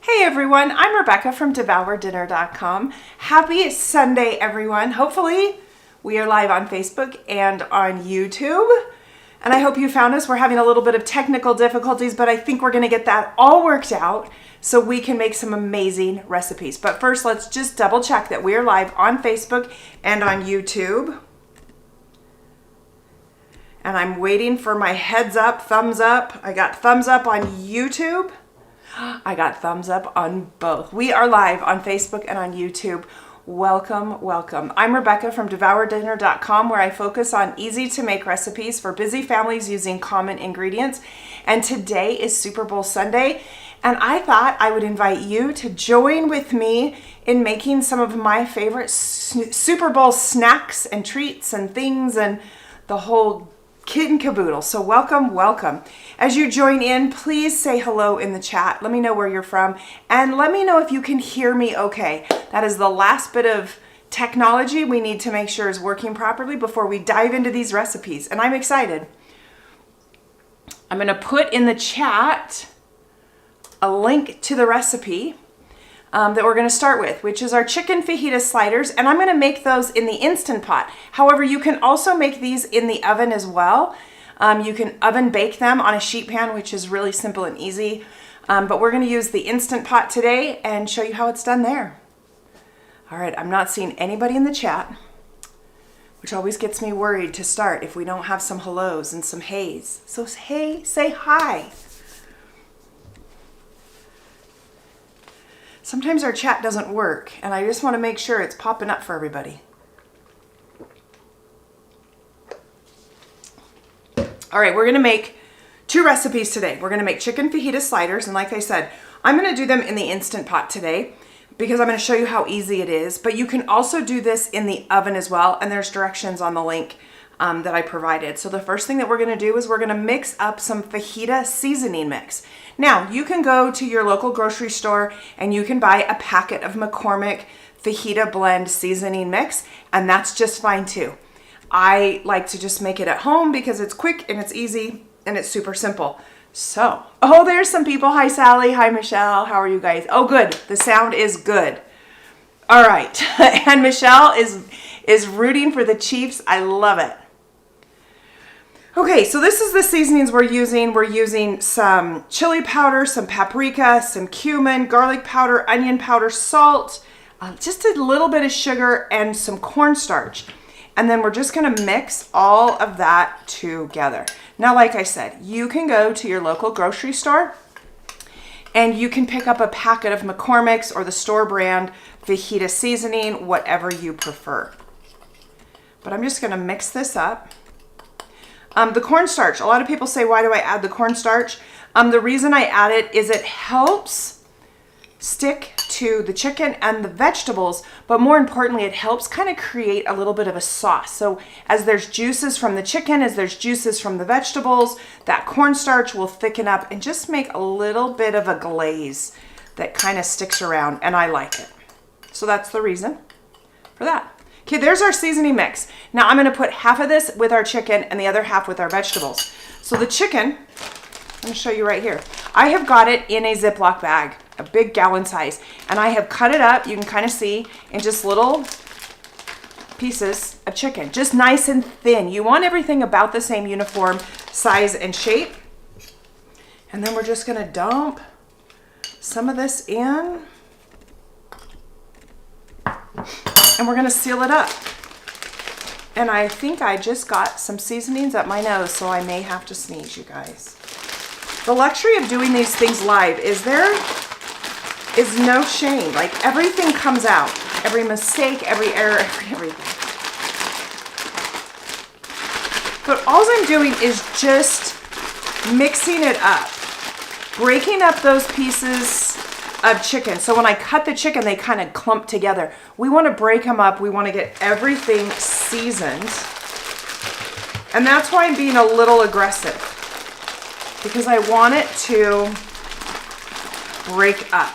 Hey everyone, I'm Rebecca from DevourDinner.com. Happy Sunday, everyone. Hopefully we are live on Facebook and on YouTube. And I hope you found us. We're having a little bit of technical difficulties, but I think we're going to get that all worked out so we can make some amazing recipes. But first, let's just double check that we are live on Facebook and on YouTube. And I'm waiting for my heads up, thumbs up. I got thumbs up on YouTube. I got thumbs up on both. We are live on Facebook and on YouTube. Welcome, welcome. I'm Rebecca from DevourDinner.com, where I focus on easy to make recipes for busy families using common ingredients. And today is Super Bowl Sunday, and I thought I would invite you to join with me in making some of my favorite Super Bowl snacks and treats and things and the whole kit and caboodle. So welcome, welcome. As you join in, please say hello in the chat. Let me know where you're from and let me know if you can hear me okay. That is the last bit of technology we need to make sure is working properly before we dive into these recipes. And I'm excited. I'm going to put in the chat a link to the recipe that we're going to start with, which is our chicken fajita sliders, and I'm going to make those in the Instant Pot. However, you can also make these in the oven as well. You can oven bake them on a sheet pan, which is really simple and easy, but we're going to use the Instant Pot today and show you how it's done there. All right, I'm not seeing anybody in the chat, which always gets me worried to start if we don't have some hellos and some heys. So hey, say hi. Sometimes our chat doesn't work, and I just want to make sure it's popping up for everybody. All right, we're going to make two recipes today. We're going to make chicken fajita sliders, and like I said, I'm going to do them in the Instant Pot today because I'm going to show you how easy it is, but you can also do this in the oven as well, and there's directions on the link that I provided. So the first thing that we're going to do is we're going to mix up some fajita seasoning mix. Now, you can go to your local grocery store and you can buy a packet of McCormick Fajita Blend seasoning mix, and that's just fine too. I like to just make it at home because it's quick and it's easy and it's super simple. So, oh, there's some people. Hi, Sally. Hi, Michelle. How are you guys? Oh, good. The sound is good. All right. And Michelle is rooting for the Chiefs. I love it. Okay, so this is the seasonings we're using. We're using some chili powder, some paprika, some cumin, garlic powder, onion powder, salt, just a little bit of sugar, and some cornstarch. And then we're just gonna mix all of that together. Now, like I said, you can go to your local grocery store and you can pick up a packet of McCormick's or the store brand fajita seasoning, whatever you prefer. But I'm just gonna mix this up. The cornstarch, a lot of people say, why do I add the cornstarch? The reason I add it is it helps stick to the chicken and the vegetables, but more importantly, it helps kind of create a little bit of a sauce. So as there's juices from the chicken, as there's juices from the vegetables, that cornstarch will thicken up and just make a little bit of a glaze that kind of sticks around, and I like it. So that's the reason for that. Okay, there's our seasoning mix. Now I'm going to put half of this with our chicken and the other half with our vegetables. So the chicken, I'm going to show you right here. I have got it in a Ziploc bag, a big gallon size, and I have cut it up, you can kind of see, in just little pieces of chicken, just nice and thin. You want everything about the same uniform size and shape. And then we're just going to dump some of this in. And we're going to seal it up. And I think I just got some seasonings up my nose, so I may have to sneeze, you guys. The luxury of doing these things live is there is no shame. Like, everything comes out. Every mistake, every error, everything. But all I'm doing is just mixing it up. Breaking up those pieces of chicken. So when I cut the chicken, they kind of clump together. We want to break them up. We want to get everything seasoned. And that's why I'm being a little aggressive, because I want it to break up.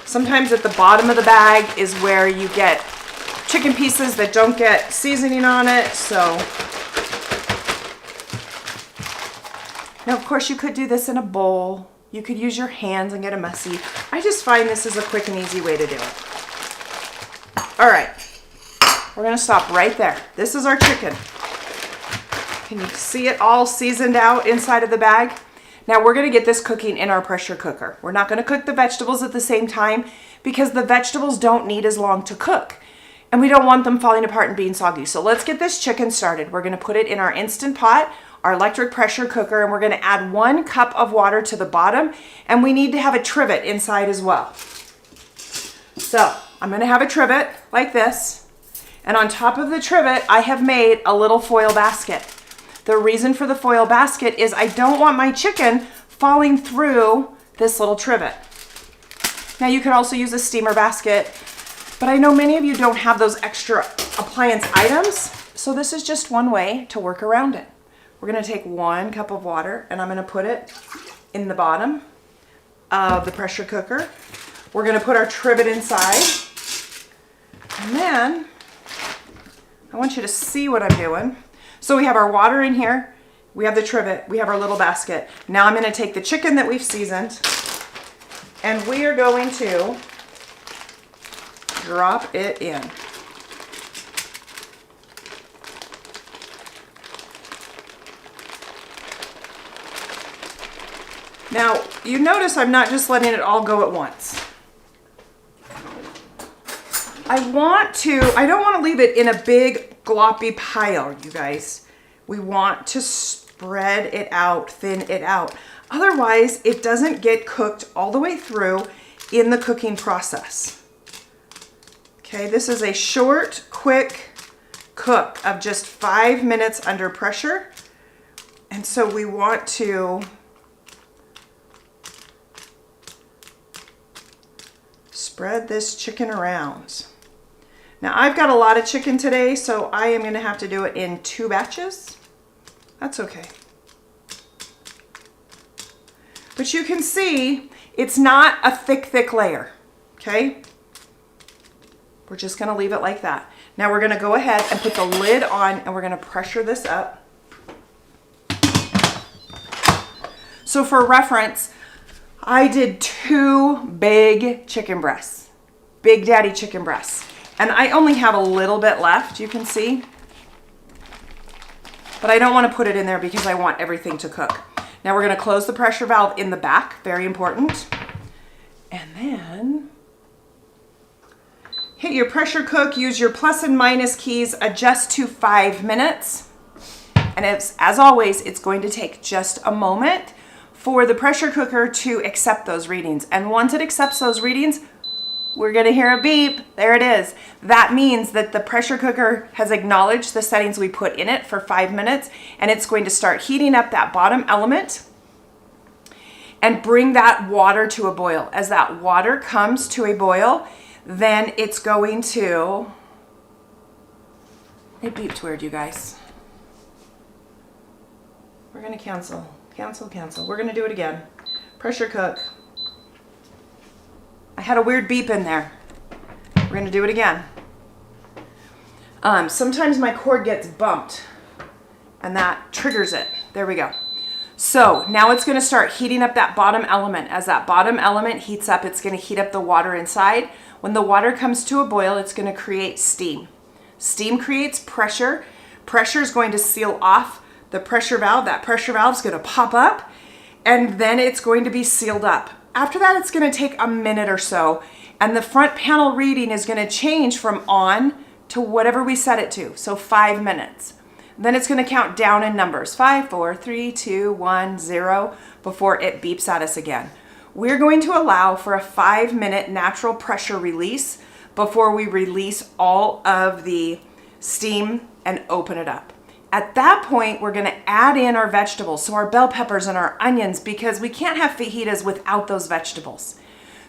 Sometimes at the bottom of the bag is where you get chicken pieces that don't get seasoning on it. So now, of course, you could do this in a bowl. You could use your hands and get it messy. I just find this is a quick and easy way to do it. All right, we're gonna stop right there. This is our chicken. Can you see it all seasoned out inside of the bag? Now we're gonna get this cooking in our pressure cooker. We're not gonna cook the vegetables at the same time because the vegetables don't need as long to cook. And we don't want them falling apart and being soggy. So let's get this chicken started. We're gonna put it in our Instant Pot, our electric pressure cooker, and we're gonna add 1 cup of water to the bottom, and we need to have a trivet inside as well. So I'm gonna have a trivet like this, and on top of the trivet, I have made a little foil basket. The reason for the foil basket is I don't want my chicken falling through this little trivet. Now you could also use a steamer basket, but I know many of you don't have those extra appliance items, so this is just one way to work around it. We're gonna take 1 cup of water and I'm gonna put it in the bottom of the pressure cooker. We're gonna put our trivet inside, and then I want you to see what I'm doing. So we have our water in here, we have the trivet, we have our little basket. Now I'm gonna take the chicken that we've seasoned, and we are going to drop it in. Now, you notice I'm not just letting it all go at once. I don't want to leave it in a big gloppy pile, you guys. We want to spread it out, thin it out. Otherwise, it doesn't get cooked all the way through in the cooking process. Okay, this is a short, quick cook of just 5 minutes under pressure. And so we want to spread this chicken around. Now I've got a lot of chicken today, so I am gonna have to do it in 2 batches. That's okay. But you can see it's not a thick layer, okay? We're just gonna leave it like that. Now we're gonna go ahead and put the lid on and we're gonna pressure this up. So for reference, I did 2 big chicken breasts, Big Daddy chicken breasts. And I only have a little bit left, you can see. But I don't want to put it in there because I want everything to cook. Now we're going to close the pressure valve in the back, very important. And then hit your pressure cook, use your plus and minus keys, adjust to 5 minutes. And as always, it's going to take just a moment for the pressure cooker to accept those readings. And once it accepts those readings, we're gonna hear a beep. There it is. That means that the pressure cooker has acknowledged the settings we put in it for 5 minutes, and it's going to start heating up that bottom element and bring that water to a boil. As that water comes to a boil, then it's going to, it beeped weird, you guys. We're gonna cancel. We're gonna do it again. Pressure cook. I had a weird beep in there. We're gonna do it again. Sometimes my cord gets bumped and that triggers it. There we go. So now it's gonna start heating up that bottom element. As that bottom element heats up, it's gonna heat up the water inside. When the water comes to a boil, it's gonna create steam. Steam creates pressure. Pressure is going to seal off the pressure valve. That pressure valve is gonna pop up, and then it's going to be sealed up. After that, it's gonna take a minute or so, and the front panel reading is gonna change from on to whatever we set it to, so 5 minutes. Then it's gonna count down in numbers, 5, 4, 3, 2, 1, 0, before it beeps at us again. We're going to allow for a 5-minute natural pressure release before we release all of the steam and open it up. At that point, we're gonna add in our vegetables, so our bell peppers and our onions, because we can't have fajitas without those vegetables.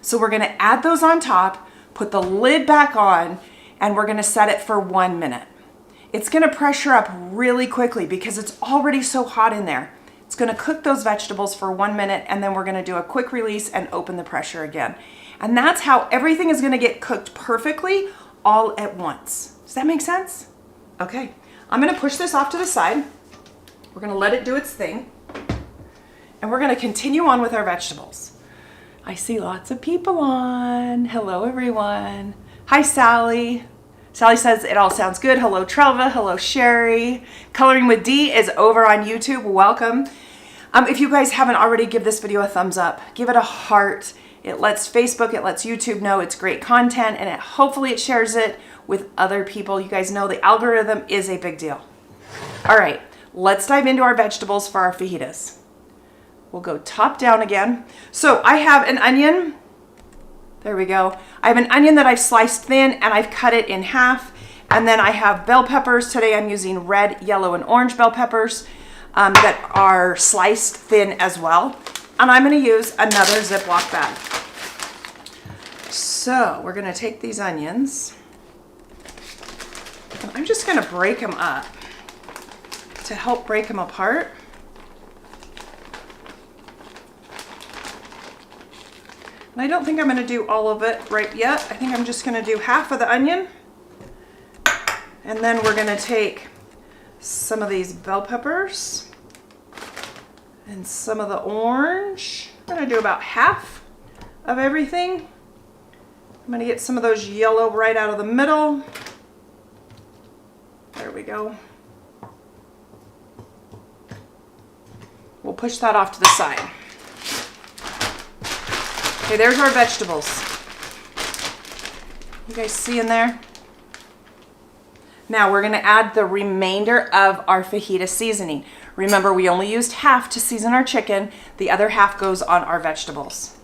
So we're gonna add those on top, put the lid back on, and we're gonna set it for 1 minute. It's gonna pressure up really quickly because it's already so hot in there. It's gonna cook those vegetables for 1 minute, and then we're gonna do a quick release and open the pressure again. And that's how everything is gonna get cooked perfectly all at once. Does that make sense? Okay. I'm gonna push this off to the side. We're gonna let it do its thing. and we're gonna continue on with our vegetables. I see lots of people on. Hello, everyone. Hi, Sally. Sally says it all sounds good. Hello, Trelva. Hello, Sherry. Coloring with D is over on YouTube. Welcome. If you guys haven't already, give this video a thumbs up. Give it a heart. It lets Facebook, it lets YouTube know it's great content, and hopefully it shares it with other people. You guys know the algorithm is a big deal. All right, let's dive into our vegetables for our fajitas. We'll go top down again. So I have an onion. There we go. I have an onion that I've sliced thin and I've cut it in half. And then I have bell peppers. Today I'm using red, yellow, and orange bell peppers that are sliced thin as well. And I'm going to use another Ziploc bag. So we're going to take these onions. And I'm just going to break them up to help break them apart. And I don't think I'm going to do all of it right yet. I think I'm just going to do half of the onion. And then we're going to take some of these bell peppers and some of the orange. I'm going to do about half of everything. I'm going to get some of those yellow right out of the middle. There we go. We'll push that off to the side. Okay, there's our vegetables. You guys see in there? Now we're going to add the remainder of our fajita seasoning. Remember, we only used half to season our chicken. The other half goes on our vegetables.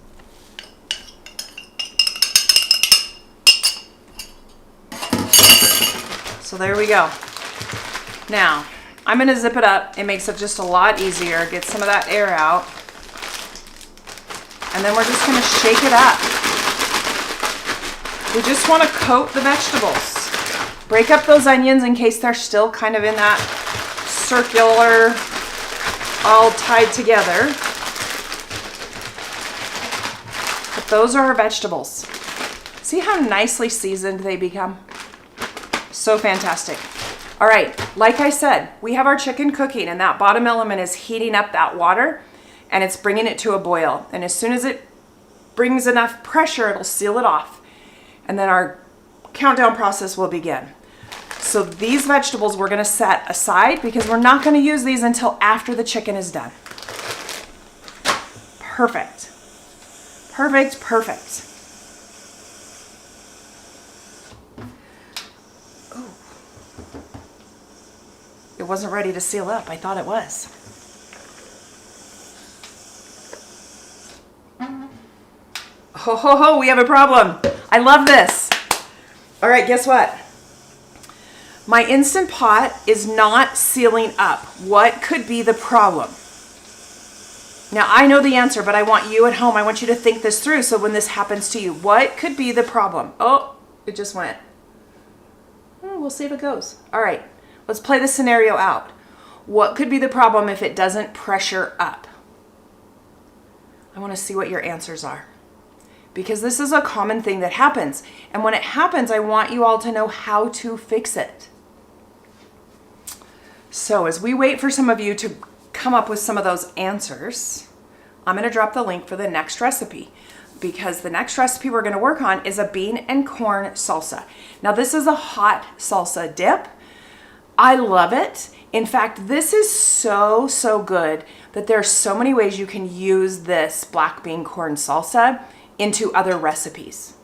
So there we go. Now, I'm going to zip it up. It makes it just a lot easier. Get some of that air out. And then we're just going to shake it up. We just want to coat the vegetables. Break up those onions in case they're still kind of in that circular, all tied together. But those are our vegetables. See how nicely seasoned they become? So fantastic. All right, like I said, we have our chicken cooking and that bottom element is heating up that water and it's bringing it to a boil. And as soon as it brings enough pressure, it'll seal it off. And then our countdown process will begin. So these vegetables we're gonna set aside because we're not gonna use these until after the chicken is done. Perfect. Perfect, perfect. Oh. It wasn't ready to seal up. I thought it was. Ho, ho, ho, we have a problem. I love this. All right, guess what? My Instant Pot is not sealing up. What could be the problem? Now, I know the answer, but I want you at home. I want you to think this through so when this happens to you, what could be the problem? Oh, it just went. We'll see if it goes. All right, let's play the scenario out. What could be the problem if it doesn't pressure up? I want to see what your answers are, because this is a common thing that happens. And when it happens, I want you all to know how to fix it. So as we wait for some of you to come up with some of those answers, I'm going to drop the link for the next recipe, because the next recipe we're going to work on is a bean and corn salsa. Now this is a hot salsa dip. I love it. In fact, this is so, so good that there are so many ways you can use this black bean corn salsa into other recipes.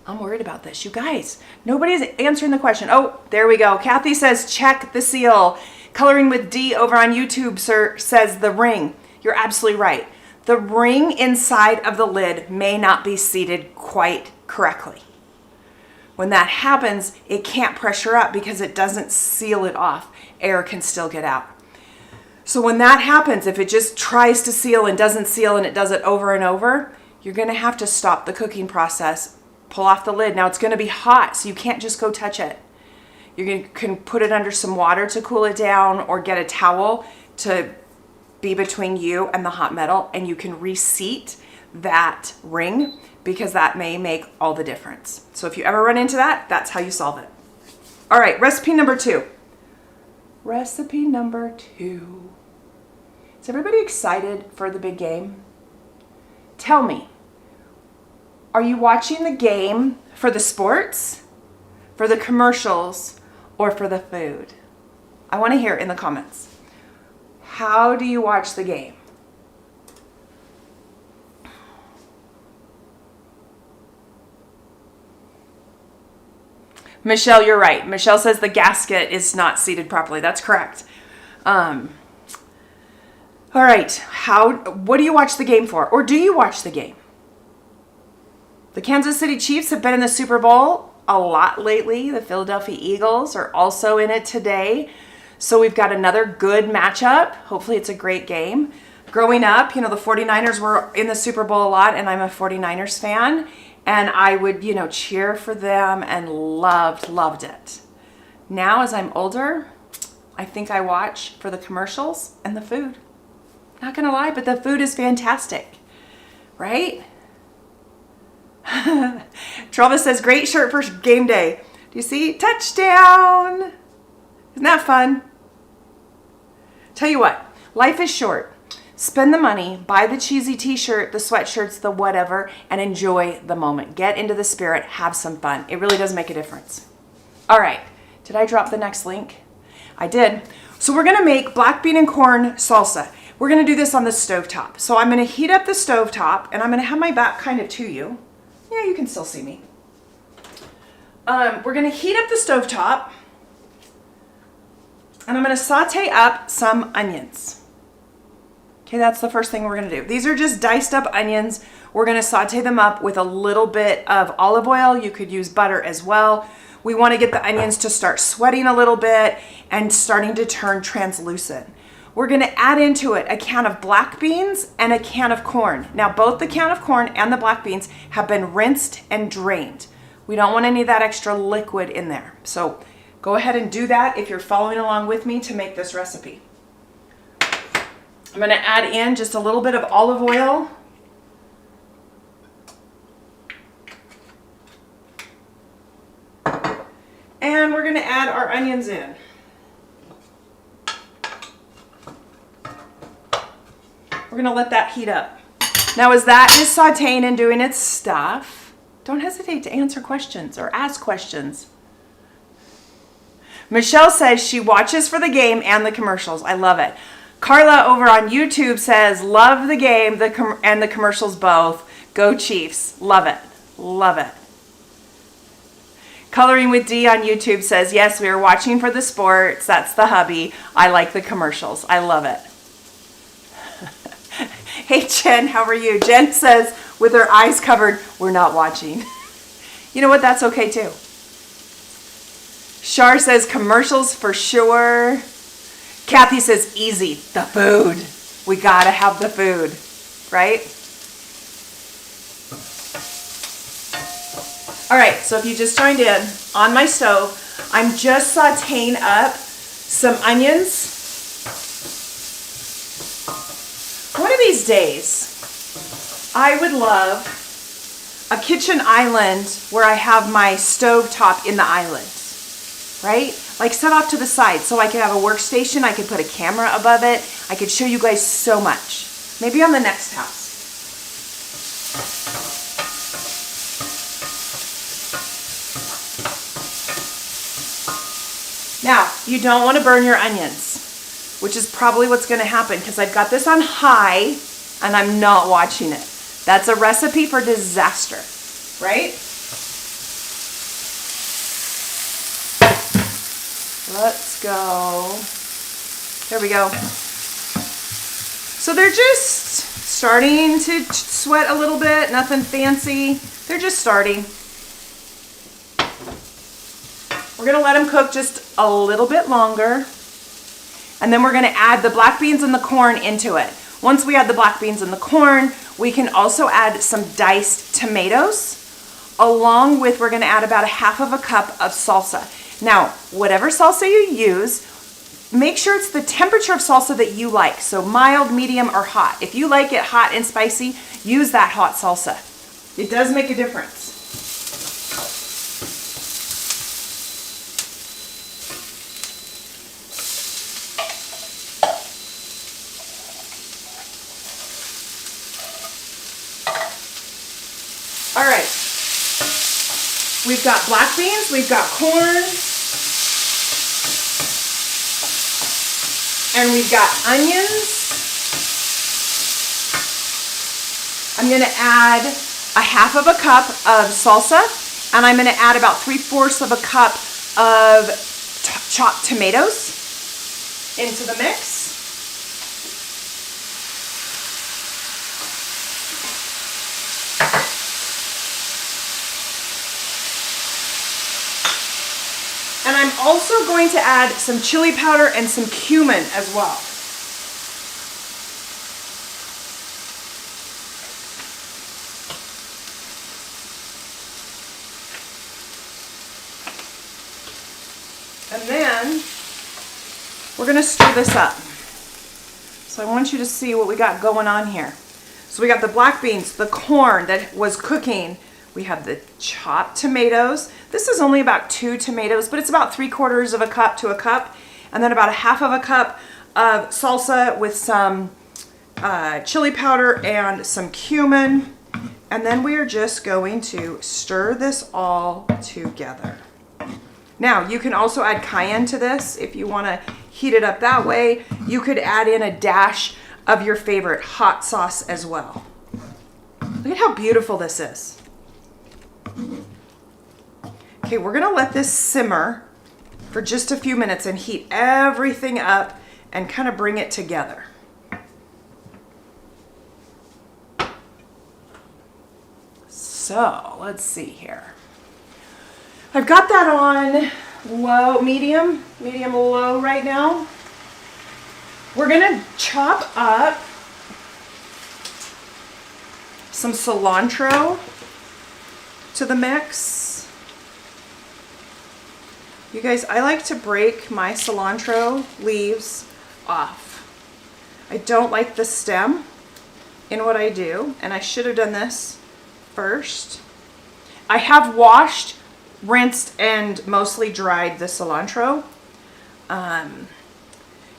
I'm worried about this. You guys, nobody's answering the question. Oh, there we go. Kathy says, check the seal. Coloring with D over on YouTube, sir, says the ring. You're absolutely right. The ring inside of the lid may not be seated quite correctly. When that happens, it can't pressure up because it doesn't seal it off. Air can still get out. So when that happens, if it just tries to seal and doesn't seal and it does it over and over, you're going to have to stop the cooking process, pull off the lid. Now it's going to be hot, so you can't just go touch it. You can put it under some water to cool it down, or get a towel to be between you and the hot metal, and you can reseat that ring, because that may make all the difference. So if you ever run into that, that's how you solve it. All right, recipe number 2. Recipe number 2. Is everybody excited for the big game? Tell me, are you watching the game for the sports, for the commercials, or for the food? I want to hear it in the comments. How do you watch the game? Michelle, you're right. Michelle says the gasket is not seated properly. That's correct. All right. What do you watch the game for? Or do you watch the game? The Kansas City Chiefs have been in the Super Bowl a lot lately. The Philadelphia Eagles are also in it today. So we've got another good matchup. Hopefully it's a great game. Growing up, the 49ers were in the Super Bowl a lot, and I'm a 49ers fan. And I would, cheer for them and loved it. Now, as I'm older, I think I watch for the commercials and the food. Not gonna lie, but the food is fantastic, right? Travis says, great shirt for game day. Do you see? Touchdown! Isn't that fun? Tell you what, life is short. Spend the money, buy the cheesy t-shirt, the sweatshirts, the whatever, and enjoy the moment. Get into the spirit, have some fun. It really does make a difference. All right, did I drop the next link? I did. So we're gonna make black bean and corn salsa. We're gonna do this on the stovetop. So I'm gonna heat up the stovetop, and I'm gonna have my back kind of to you. Yeah, you can still see me. We're gonna heat up the stovetop, and I'm gonna saute up some onions. Okay, that's the first thing we're gonna do. These are just diced up onions. We're gonna saute them up with a little bit of olive oil. You could use butter as well. We wanna get the onions to start sweating a little bit and starting to turn translucent. We're gonna add into it a can of black beans and a can of corn. Now, both the can of corn and the black beans have been rinsed and drained. We don't want any of that extra liquid in there. So go ahead and do that if you're following along with me to make this recipe. I'm going to add in just a little bit of olive oil. And we're going to add our onions in. We're going to let that heat up. Now, as that is sauteing and doing its stuff, don't hesitate to answer questions or ask questions. Michelle says she watches for the game and the commercials. I love it. Carla over on YouTube says, love the game and the commercials both. Go Chiefs. Love it. Love it. Coloring with D on YouTube says, yes, we are watching for the sports. That's the hubby. I like the commercials. I love it. Hey, Jen, how are you? Jen says, with her eyes covered, we're not watching. You know what? That's okay, too. Shar says, commercials for sure. Kathy says, easy, the food. We gotta have the food, right? All right, so if you just joined in, on my stove, I'm just sauteing up some onions. One of these days, I would love a kitchen island where I have my stove top in the island, right? Like set off to the side so I could have a workstation, I could put a camera above it, I could show you guys so much. Maybe on the next house. Now, you don't want to burn your onions, which is probably what's going to happen because I've got this on high and I'm not watching it. That's a recipe for disaster, right? Let's go. There we go. So they're just starting to sweat a little bit, nothing fancy. They're just starting. We're gonna let them cook just a little bit longer. And then we're gonna add the black beans and the corn into it. Once we add the black beans and the corn, we can also add some diced tomatoes, along with, we're gonna add about 1/2 cup of salsa. Now, whatever salsa you use, make sure it's the temperature of salsa that you like. So mild, medium, or hot. If you like it hot and spicy, use that hot salsa. It does make a difference. We've got black beans, we've got corn, and we've got onions. I'm going to add a half of a cup of salsa, and I'm going to add about 3/4 of a cup of chopped tomatoes into the mix. And I'm also going to add some chili powder and some cumin as well. And then we're going to stir this up. So I want you to see what we got going on here. So we got the black beans, the corn that was cooking. We have the chopped tomatoes. This is only about 2 tomatoes, but it's about 3/4 of a cup to a cup. And then about a half of a cup of salsa with some chili powder and some cumin. And then we are just going to stir this all together. Now, you can also add cayenne to this if you want to heat it up that way. You could add in a dash of your favorite hot sauce as well. Look at how beautiful this is. Okay, we're going to let this simmer for just a few minutes and heat everything up and kind of bring it together. So, let's see here. I've got that on low, medium low right now. We're gonna chop up some cilantro to the mix. You guys, I like to break my cilantro leaves off. I don't like the stem in what I do, and I should have done this first. I have washed, rinsed, and mostly dried the cilantro.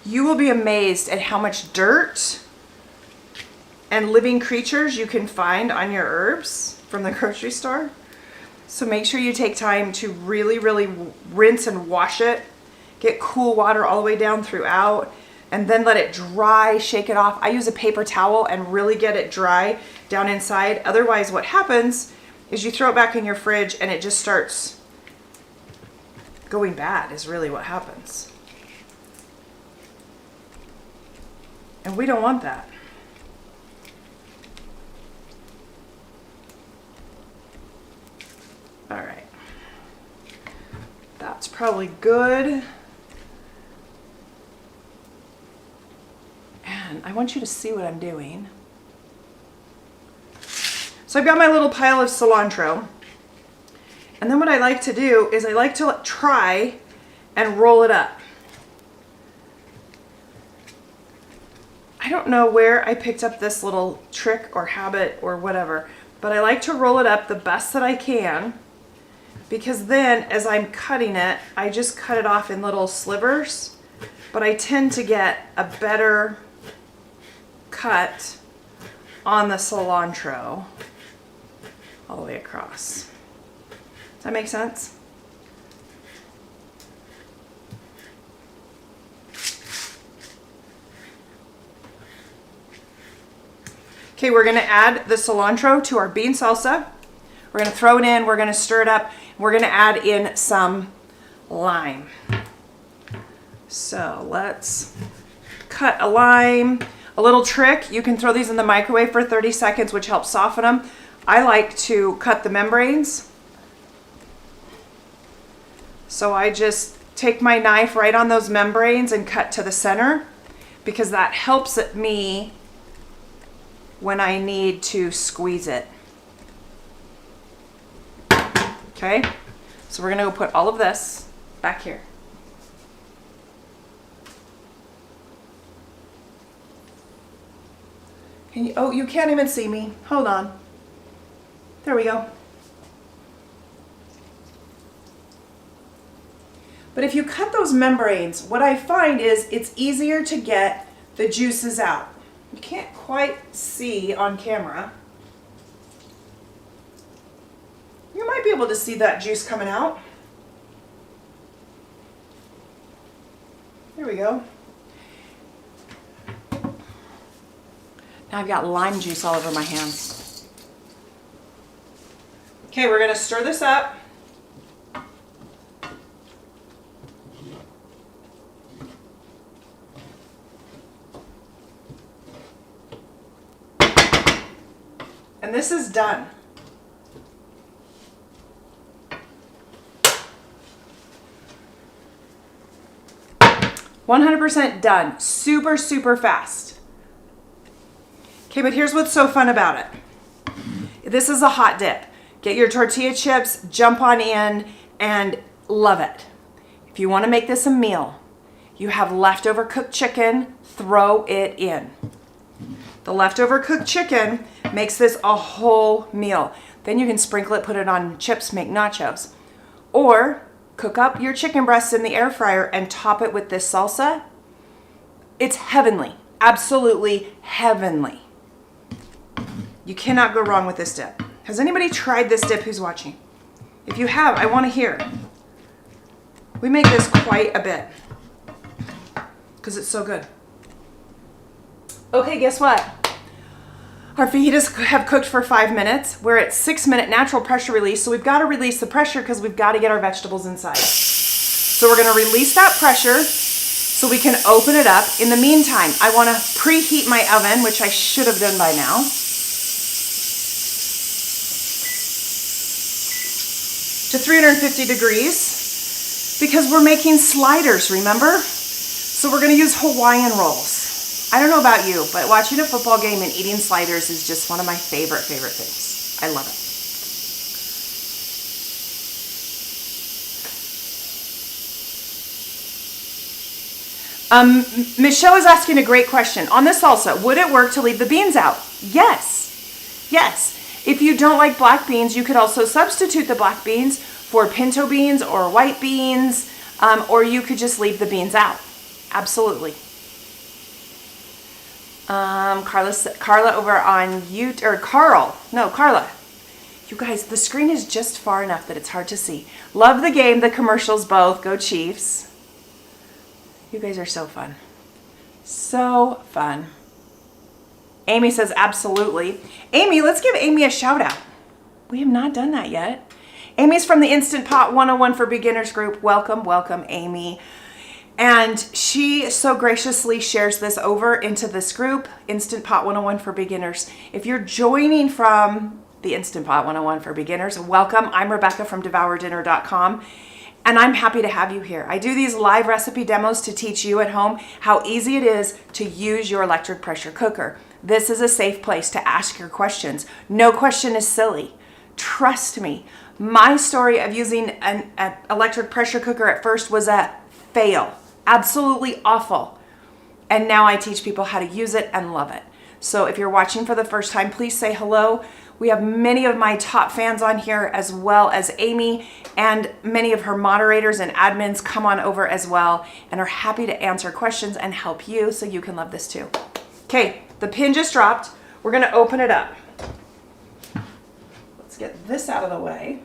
You will be amazed at how much dirt and living creatures you can find on your herbs from the grocery store. So make sure you take time to really, really rinse and wash it. Get cool water all the way down throughout, and then let it dry, shake it off. I use a paper towel and really get it dry down inside. Otherwise, what happens is you throw it back in your fridge and it just starts going bad, is really what happens. And we don't want that. All right. That's probably good. And I want you to see what I'm doing. So I've got my little pile of cilantro. And then what I like to do is I like to try and roll it up. I don't know where I picked up this little trick or habit or whatever, but I like to roll it up the best that I can, because then as I'm cutting it, I just cut it off in little slivers, but I tend to get a better cut on the cilantro all the way across. Does that make sense? Okay, we're gonna add the cilantro to our bean salsa. We're gonna throw it in, we're gonna stir it up, we're gonna add in some lime. So let's cut a lime. A little trick, you can throw these in the microwave for 30 seconds, which helps soften them. I like to cut the membranes. So I just take my knife right on those membranes and cut to the center, because that helps me when I need to squeeze it. Okay, so we're gonna go put all of this back here. Can you, oh, you can't even see me. Hold on. There we go. But if you cut those membranes, what I find is it's easier to get the juices out. You can't quite see on camera. You might be able to see that juice coming out. There we go. Now I've got lime juice all over my hands. Okay, we're gonna stir this up. And this is done. %100% done. Super, super fast. Okay, but here's what's so fun about it. This is a hot dip. Get your tortilla chips, jump on in, and love it. If you want to make this a meal, you have leftover cooked chicken, throw it in. The leftover cooked chicken makes this a whole meal. Then you can sprinkle it, put it on chips, make nachos. Or cook up your chicken breasts in the air fryer and top it with this salsa. It's heavenly, absolutely heavenly. You cannot go wrong with this dip. Has anybody tried this dip who's watching? If you have, I want to hear. We make this quite a bit because it's so good. Okay, guess what? Our fajitas have cooked for 5 minutes. We're at 6-minute natural pressure release, so we've got to release the pressure because we've got to get our vegetables inside. So we're going to release that pressure so we can open it up. In the meantime, I want to preheat my oven, which I should have done by now. To 350 degrees because we're making sliders, remember? So we're going to use Hawaiian rolls. I don't know about you, but watching a football game and eating sliders is just one of my favorite things. I love it. Michelle is asking a great question. On the salsa, would it work to leave the beans out? Yes. Yes. If you don't like black beans, you could also substitute the black beans for pinto beans or white beans, or you could just leave the beans out. Absolutely. Carla over on YouTube, or Carla. You guys, the screen is just far enough that it's hard to see. Love the game, the commercials both. Go Chiefs. You guys are so fun. So fun. Amy says absolutely. Amy, let's give Amy a shout out. We have not done that yet. Amy's from the Instant Pot 101 for Beginners group. Welcome, welcome, Amy. And she so graciously shares this over into this group, Instant Pot 101 for Beginners. If you're joining from the Instant Pot 101 for Beginners, welcome. I'm Rebecca from DevourDinner.com, and I'm happy to have you here. I do these live recipe demos to teach you at home how easy it is to use your electric pressure cooker. This is a safe place to ask your questions. No question is silly. Trust me. My story of using an electric pressure cooker at first was a fail. Absolutely awful. And now I teach people how to use it and love it. So if you're watching for the first time, please say hello. We have many of my top fans on here, as well as Amy, and many of her moderators and admins come on over as well and are happy to answer questions and help you so you can love this too. Okay, the pin just dropped. We're gonna open it up. Let's get this out of the way.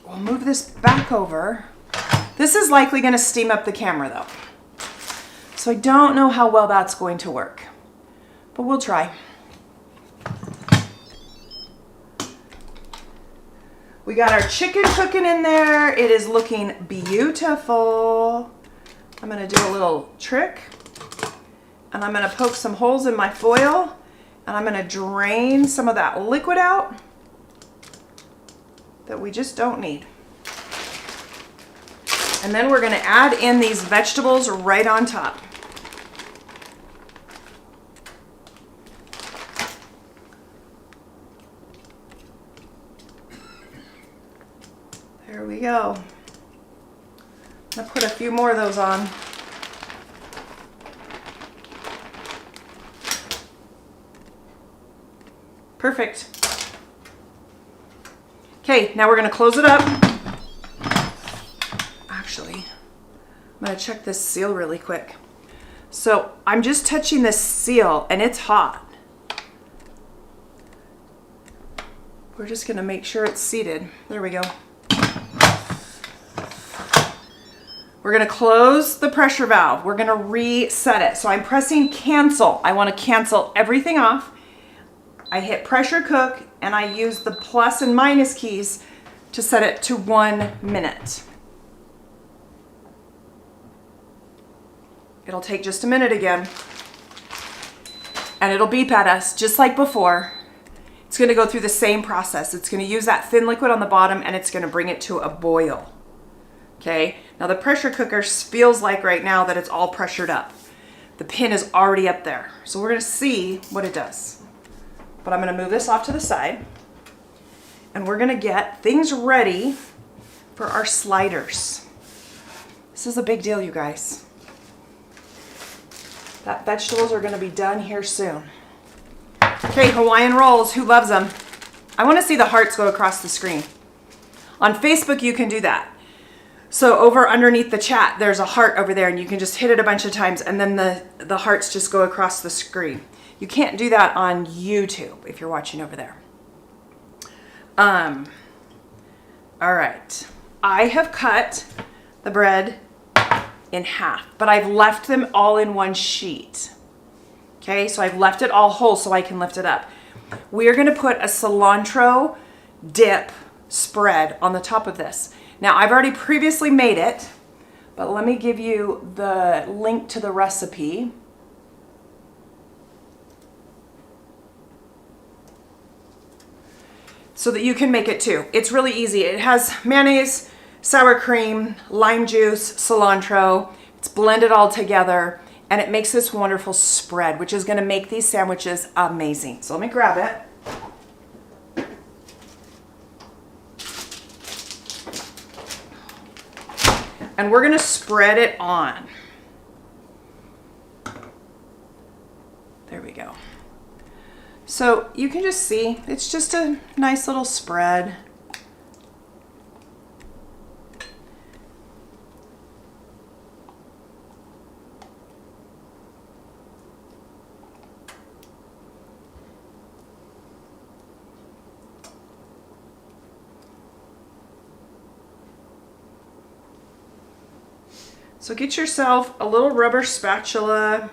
We'll move this back over. This is likely going to steam up the camera though. So I don't know how well that's going to work, but we'll try. We got our chicken cooking in there. It is looking beautiful. I'm going to do a little trick, and I'm going to poke some holes in my foil, and I'm going to drain some of that liquid out that we just don't need. And then we're going to add in these vegetables right on top. There we go. I'll put a few more of those on. Perfect. Okay, now we're going to close it up. Actually, I'm going to check this seal really quick. So I'm just touching this seal and it's hot. We're just gonna make sure it's seated. There we go. We're gonna close the pressure valve. We're gonna reset it. So I'm pressing cancel. I wanna cancel everything off. I hit pressure cook and I use the plus and minus keys to set it to 1 minute. It'll take just a minute again. And it'll beep at us just like before. It's gonna go through the same process. It's gonna use that thin liquid on the bottom and it's gonna bring it to a boil. Okay, now the pressure cooker feels like right now that it's all pressured up. The pin is already up there. So we're gonna see what it does. But I'm gonna move this off to the side and we're gonna get things ready for our sliders. This is a big deal, you guys. That vegetables are gonna be done here soon. Okay, Hawaiian rolls, who loves them? I wanna see the hearts go across the screen. On Facebook, you can do that. So over underneath the chat, there's a heart over there and you can just hit it a bunch of times and then the hearts just go across the screen. You can't do that on YouTube if you're watching over there. All right, I have cut the bread in half, but I've left them all in one sheet. Okay, so I've left it all whole so I can lift it up. We're gonna put a cilantro dip spread on the top of this. Now I've already previously made it, but let me give you the link to the recipe. So that you can make it too. It's really easy. It has mayonnaise, sour cream, lime juice, cilantro. It's blended all together and it makes this wonderful spread, which is gonna make these sandwiches amazing. So let me grab it. And we're gonna spread it on. There we go. So you can just see, it's just a nice little spread. So get yourself a little rubber spatula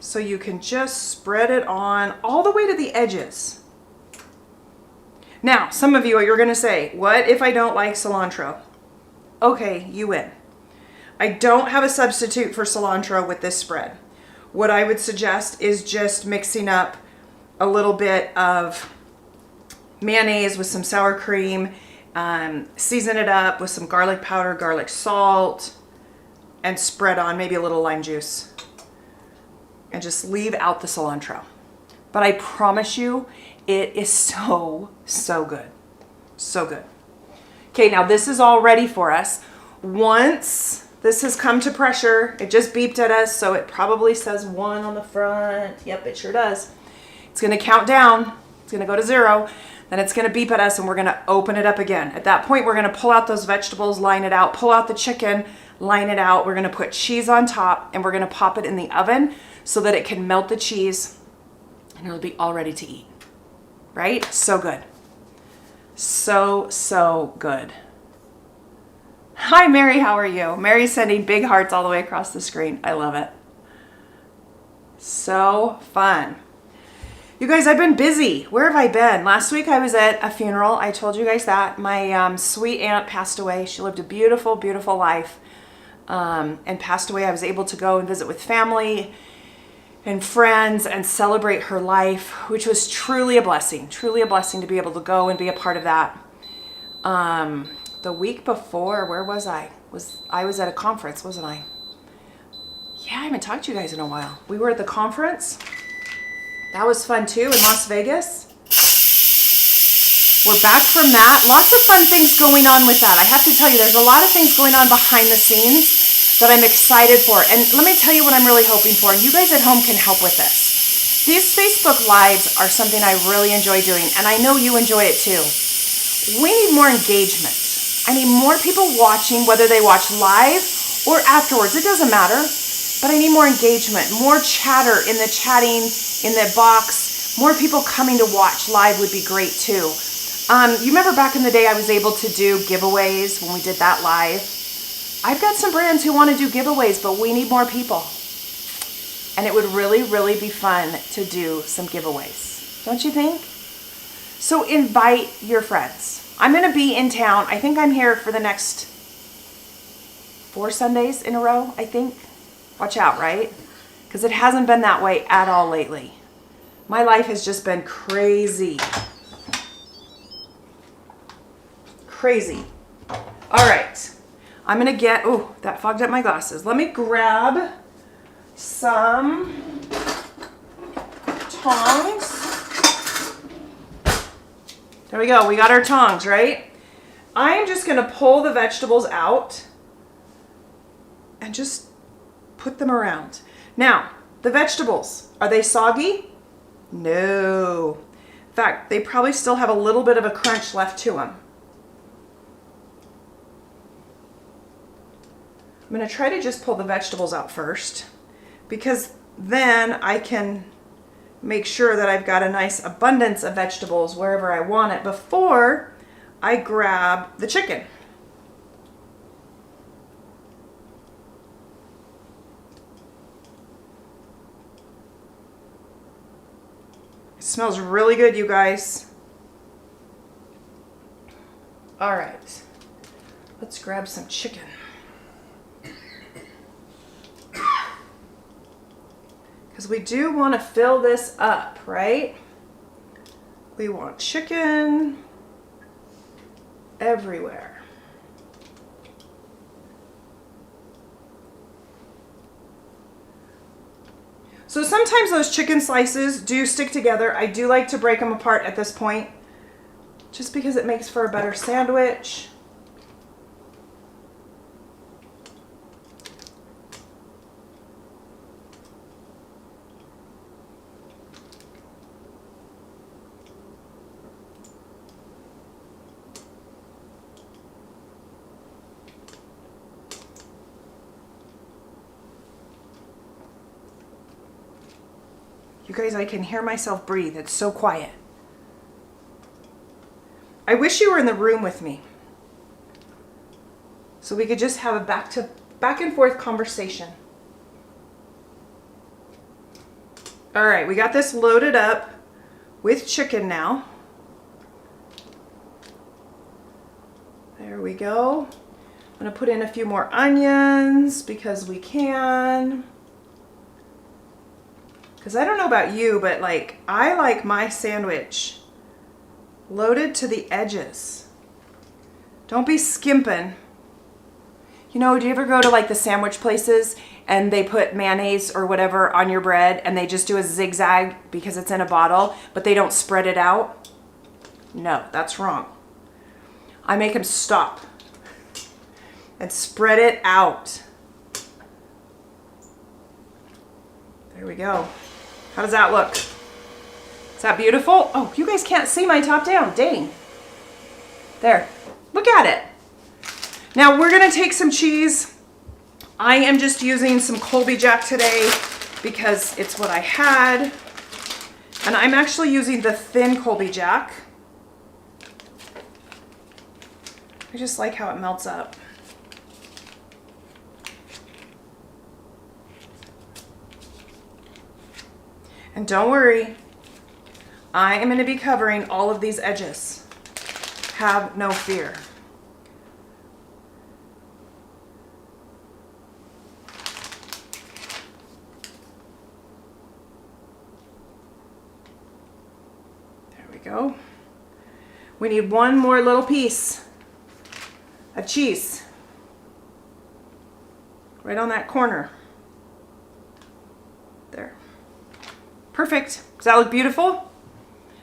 so you can just spread it on all the way to the edges. Now, some of you are going to say, what if I don't like cilantro? Okay, you win. I don't have a substitute for cilantro with this spread. What I would suggest is just mixing up a little bit of mayonnaise with some sour cream, season it up with some garlic powder, garlic salt, and spread on maybe a little lime juice. And just leave out the cilantro. But I promise you, it is so, so good. So good. Okay, now this is all ready for us. Once this has come to pressure, it just beeped at us, so it probably says 1 on the front. Yep, it sure does. It's gonna count down. It's gonna go to 0. Then it's gonna beep at us and we're gonna open it up again. At that point, we're gonna pull out those vegetables, line it out, pull out the chicken, line it out. We're gonna put cheese on top and we're gonna pop it in the oven so that it can melt the cheese and it'll be all ready to eat, right? So good. So, so good. Hi, Mary, how are you? Mary's sending big hearts all the way across the screen. I love it. So fun. You guys, I've been busy. Where have I been? Last week I was at a funeral. I told you guys that. My sweet aunt passed away. She lived a beautiful, beautiful life and passed away. I was able to go and visit with family and friends and celebrate her life, which was truly a blessing to be able to go and be a part of that. The week before, where was I? I was at a conference, wasn't I? Yeah, I haven't talked to you guys in a while. We were at the conference. That was fun too in Las Vegas. We're back from that. Lots of fun things going on with that. I have to tell you, there's a lot of things going on behind the scenes that I'm excited for. And let me tell you what I'm really hoping for. You guys at home can help with this. These Facebook Lives are something I really enjoy doing, and I know you enjoy it too. We need more engagement. I need more people watching, whether they watch live or afterwards. It doesn't matter. But I need more engagement, more chatter in the chatting, in the box. More people coming to watch live would be great too. You remember back in the day I was able to do giveaways when we did that live? I've got some brands who want to do giveaways, but we need more people. And it would really, really be fun to do some giveaways. Don't you think? So invite your friends. I'm going to be in town. I think I'm here for the next 4 Sundays in a row, I think. Watch out, right? Because it hasn't been that way at all lately. My life has just been crazy. Crazy. All right. I'm going to get, oh, that fogged up my glasses. Let me grab some tongs. There we go. We got our tongs, right? I'm just going to pull the vegetables out and just put them around. Now, the vegetables, are they soggy? No. In fact, they probably still have a little bit of a crunch left to them. I'm going to try to just pull the vegetables out first, because then I can make sure that I've got a nice abundance of vegetables wherever I want it before I grab the chicken. It smells really good, you guys. All right, let's grab some chicken. Because we do want to fill this up, right? We want chicken everywhere. So sometimes those chicken slices do stick together. I do like to break them apart at this point, just because it makes for a better sandwich. You guys, I can hear myself breathe. It's so quiet. I wish you were in the room with me, so we could just have a back and forth conversation. All right, we got this loaded up with chicken now. There we go. I'm gonna put in a few more onions because we can. Because I don't know about you, but like, I like my sandwich loaded to the edges. Don't be skimping. You know, do you ever go to like the sandwich places and they put mayonnaise or whatever on your bread and they just do a zigzag because it's in a bottle, but they don't spread it out? No, that's wrong. I make them stop and spread it out. There we go. How does that look? Is that beautiful? Oh, you guys can't see my top down. Dang. There. Look at it. Now we're going to take some cheese. I am just using some Colby Jack today because it's what I had. And I'm actually using the thin Colby Jack. I just like how it melts up. And don't worry, I am going to be covering all of these edges. Have no fear. There we go. We need one more little piece of cheese right on that corner. There. Perfect. Does that look beautiful?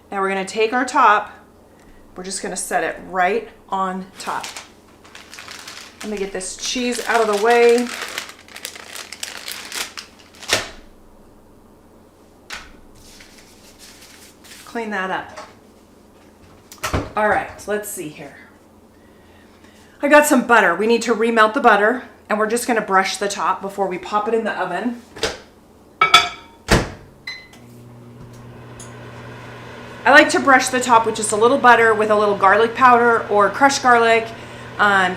Now we're going to take our top. We're just going to set it right on top. Let me get this cheese out of the way. Clean that up. All right, let's see here. I got some butter. We need to remelt the butter, and we're just going to brush the top before we pop it in the oven. I like to brush the top with just a little butter with a little garlic powder or crushed garlic.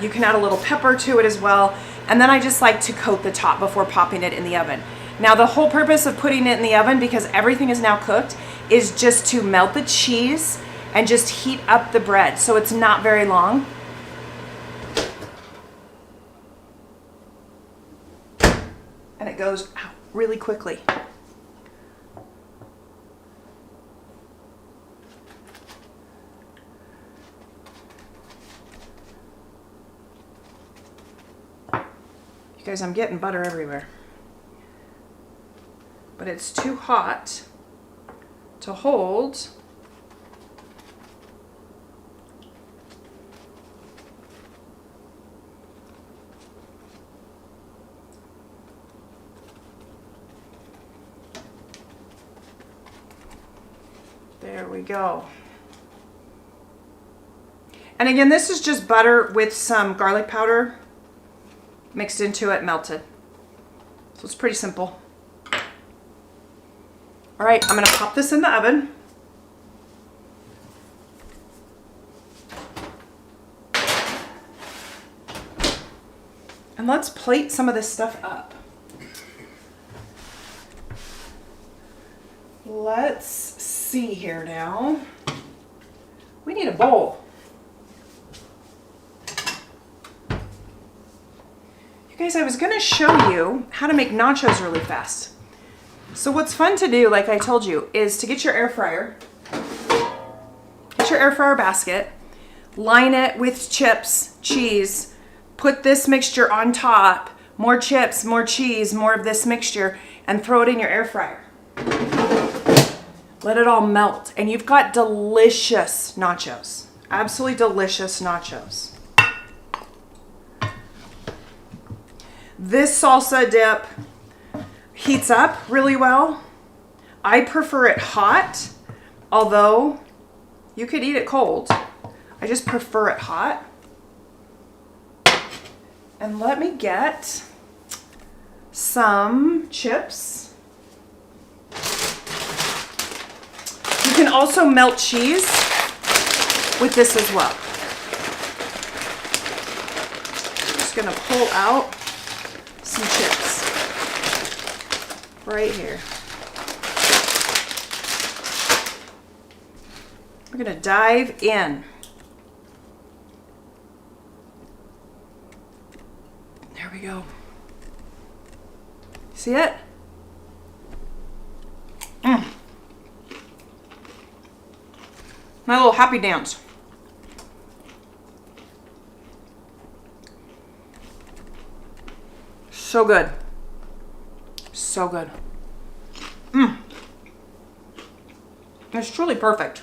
You can add a little pepper to it as well. And then I just like to coat the top before popping it in the oven. Now the whole purpose of putting it in the oven, because everything is now cooked, is just to melt the cheese and just heat up the bread. So it's not very long. And it goes out really quickly. You guys, I'm getting butter everywhere. But it's too hot to hold. There we go. And again, this is just butter with some garlic powder mixed into it, melted. So it's pretty simple. All right, I'm gonna pop this in the oven. And let's plate some of this stuff up. Let's see here now. We need a bowl. You guys, I was gonna show you how to make nachos really fast. So what's fun to do, like I told you, is to get your air fryer, get your air fryer basket, line it with chips, cheese, put this mixture on top, more chips, more cheese, more of this mixture, and throw it in your air fryer. Let it all melt, and you've got delicious nachos. Absolutely delicious nachos. This salsa dip heats up really well. I prefer it hot, although you could eat it cold. I just prefer it hot. And let me get some chips. You can also melt cheese with this as well. I'm just gonna pull out some chips right here. We're gonna dive in. There we go. See it? My little happy dance. So good. So good. It's truly perfect.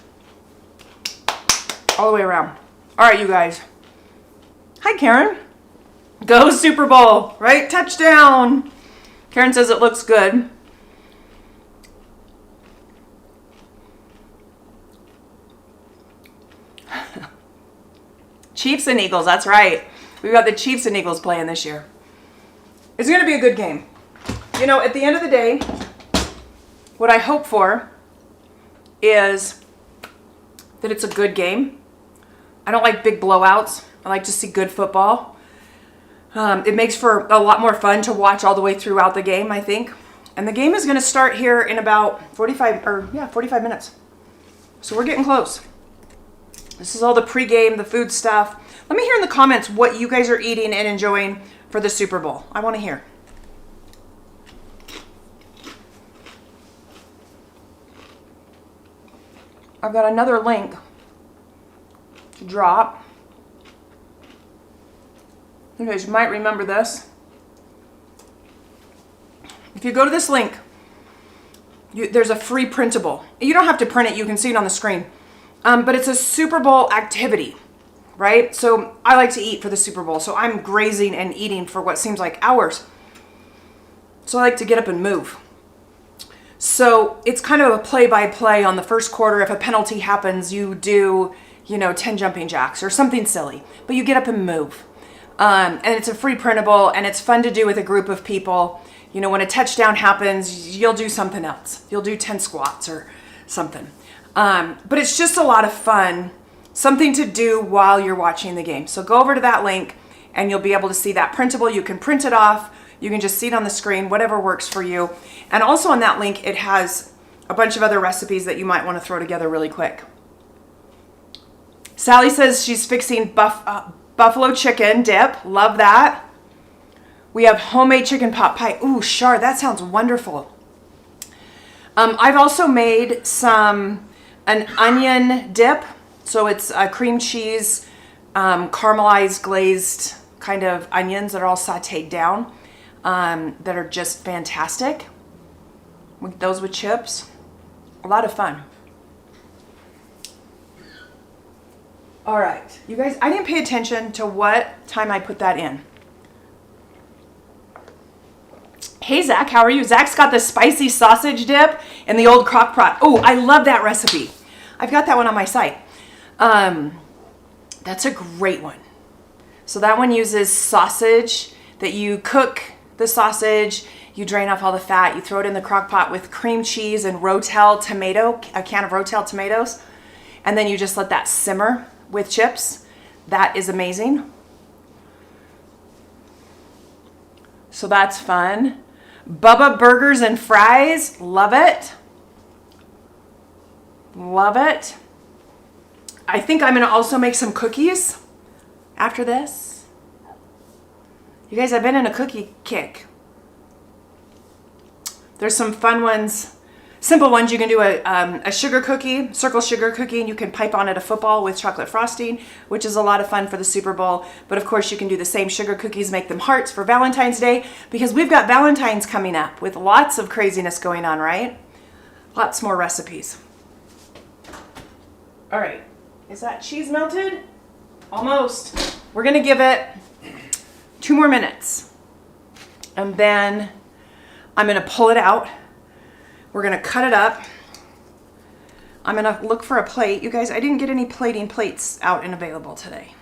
All the way around. All right, you guys. Hi, Karen. Go Super Bowl, right? Touchdown. Karen says it looks good. Chiefs and Eagles, that's right. We've got the Chiefs and Eagles playing this year. It's going to be a good game. You know, at the end of the day, what I hope for is that it's a good game. I don't like big blowouts. I like to see good football. It makes for a lot more fun to watch all the way throughout the game, I think. And the game is going to start here in about 45 minutes. So we're getting close. This is all the pregame, the food stuff. Let me hear in the comments what you guys are eating and enjoying for the Super Bowl. I want to hear. I've got another link to drop. You guys might remember this. If you go to this link, there's a free printable. You don't have to print it. You can see it on the screen. But it's a Super Bowl activity, right? So I like to eat for the Super Bowl. So I'm grazing and eating for what seems like hours. So I like to get up and move. So it's kind of a play-by-play on the first quarter. If a penalty happens, you do, 10 jumping jacks or something silly. But you get up and move. And it's a free printable, and it's fun to do with a group of people. When a touchdown happens, you'll do something else. You'll do 10 squats or something. But it's just a lot of fun, something to do while you're watching the game. So go over to that link and you'll be able to see that printable. You can print it off. You can just see it on the screen, whatever works for you. And also on that link, it has a bunch of other recipes that you might want to throw together really quick. Sally says she's fixing buffalo chicken dip. Love that. We have homemade chicken pot pie. Ooh, Char, that sounds wonderful. I've also made an onion dip. So it's cream cheese, caramelized, glazed kind of onions that are all sauteed down, that are just fantastic. Those with chips. A lot of fun. All right, you guys, I didn't pay attention to what time I put that in. Hey, Zach, how are you? Zach's got the spicy sausage dip in the old crock pot. Oh, I love that recipe. I've got that one on my site. That's a great one. So that one uses sausage that you cook the sausage, you drain off all the fat, you throw it in the crock pot with cream cheese and Rotel tomato, a can of Rotel tomatoes, and then you just let that simmer with chips. That is amazing. So that's fun. Bubba Burgers and Fries, love it. Love it. I think I'm gonna also make some cookies after this. You guys, I've been in a cookie kick. There's some fun ones, simple ones. You can do a sugar cookie, circle sugar cookie, and you can pipe on it a football with chocolate frosting, which is a lot of fun for the Super Bowl. But of course, you can do the same sugar cookies, make them hearts for Valentine's Day, because we've got Valentine's coming up with lots of craziness going on, right? Lots more recipes. All right, is that cheese melted? Almost. We're gonna give it 2 more minutes, and then I'm gonna pull it out. We're gonna cut it up. I'm gonna look for a plate. You guys, I didn't get any plating plates out and available today.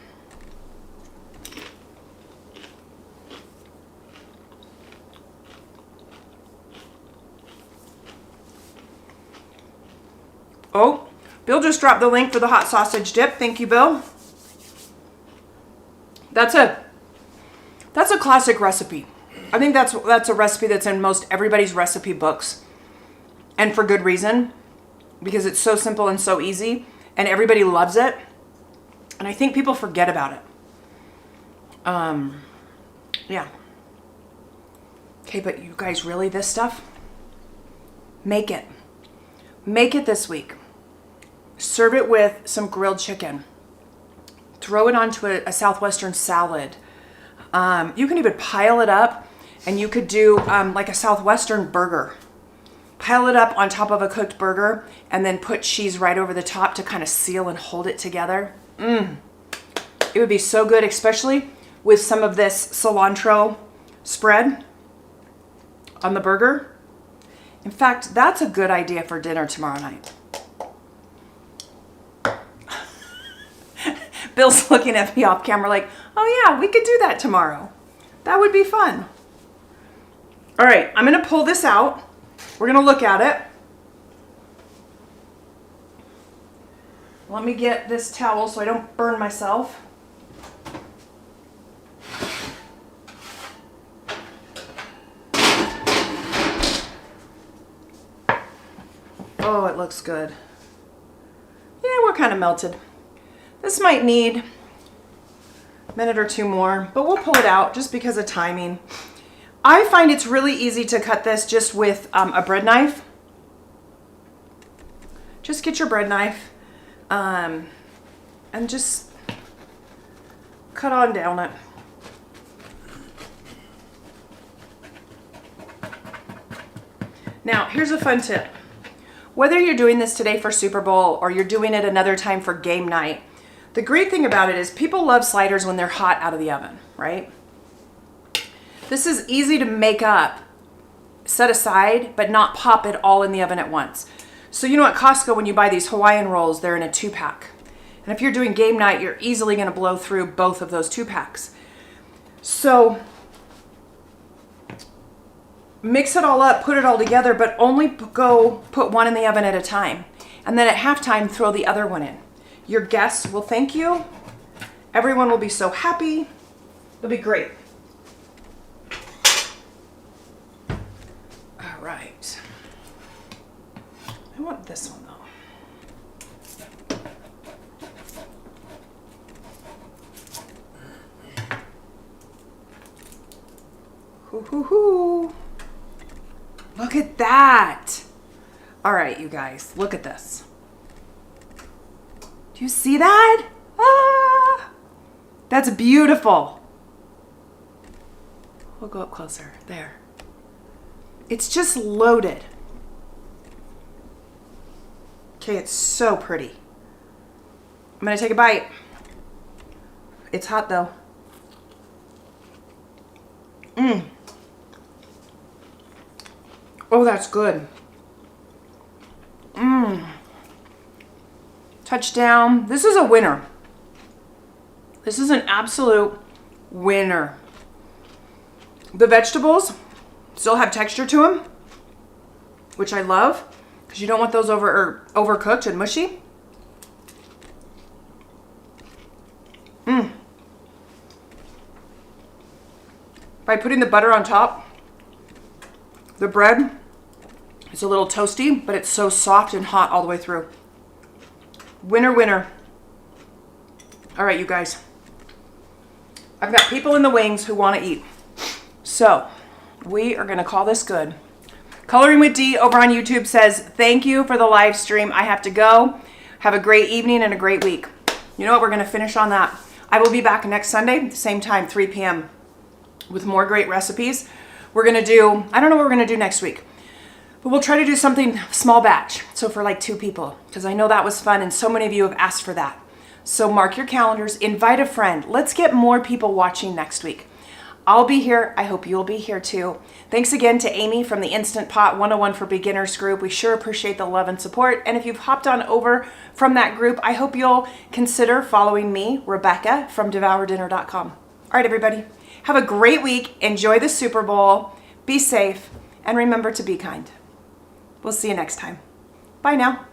Oh, Bill just dropped the link for the hot sausage dip. Thank you, Bill. That's a classic recipe. I think that's a recipe that's in most everybody's recipe books. And for good reason, because it's so simple and so easy, and everybody loves it. And I think people forget about it. Yeah. Okay, but you guys, really, this stuff? Make it. Make it this week. Serve it with some grilled chicken. Throw it onto a Southwestern salad. You can even pile it up, and you could do like a Southwestern burger. Pile it up on top of a cooked burger and then put cheese right over the top to kind of seal and hold it together. It would be so good, especially with some of this cilantro spread on the burger. In fact, that's a good idea for dinner tomorrow night. Bill's looking at me off camera like, oh yeah, we could do that tomorrow. That would be fun. All right, I'm gonna pull this out. We're gonna look at it. Let me get this towel so I don't burn myself. Oh, it looks good. Yeah, we're kind of melted. This might need a minute or 2 more, but we'll pull it out just because of timing. I find it's really easy to cut this just with a bread knife. Just get your bread knife and just cut on down it. Now, here's a fun tip. Whether you're doing this today for Super Bowl or you're doing it another time for game night, the great thing about it is people love sliders when they're hot out of the oven, right? This is easy to make up, set aside, but not pop it all in the oven at once. So you know at Costco, when you buy these Hawaiian rolls, they're in a 2-pack. And if you're doing game night, you're easily gonna blow through both of those 2-packs. So mix it all up, put it all together, but only go put one in the oven at a time. And then at halftime, throw the other one in. Your guests will thank you. Everyone will be so happy. It'll be great. All right. I want this one though. Hoo hoo hoo. Look at that. All right, you guys, look at this. Do you see that? Ah, that's beautiful. We'll go up closer. There. It's just loaded. Okay, it's so pretty. I'm gonna take a bite. It's hot though. Oh, that's good. Touchdown. This is a winner. This is an absolute winner. The vegetables still have texture to them, which I love, because you don't want those overcooked and mushy. By putting the butter on top, the bread is a little toasty, but it's so soft and hot all the way through. Winner, winner. All right, you guys. I've got people in the wings who want to eat. So we are going to call this good. Coloring with D over on YouTube says, thank you for the live stream. I have to go. Have a great evening and a great week. You know what? We're going to finish on that. I will be back next Sunday, same time, 3 p.m. with more great recipes. We're going to do, I don't know what we're going to do next week, but we'll try to do something small batch. So for like 2 people, because I know that was fun and so many of you have asked for that. So mark your calendars, invite a friend. Let's get more people watching next week. I'll be here. I hope you'll be here too. Thanks again to Amy from the Instant Pot 101 for Beginners group. We sure appreciate the love and support. And if you've hopped on over from that group, I hope you'll consider following me, Rebecca from DevourDinner.com. All right, everybody. Have a great week. Enjoy the Super Bowl. Be safe. And remember to be kind. We'll see you next time. Bye now.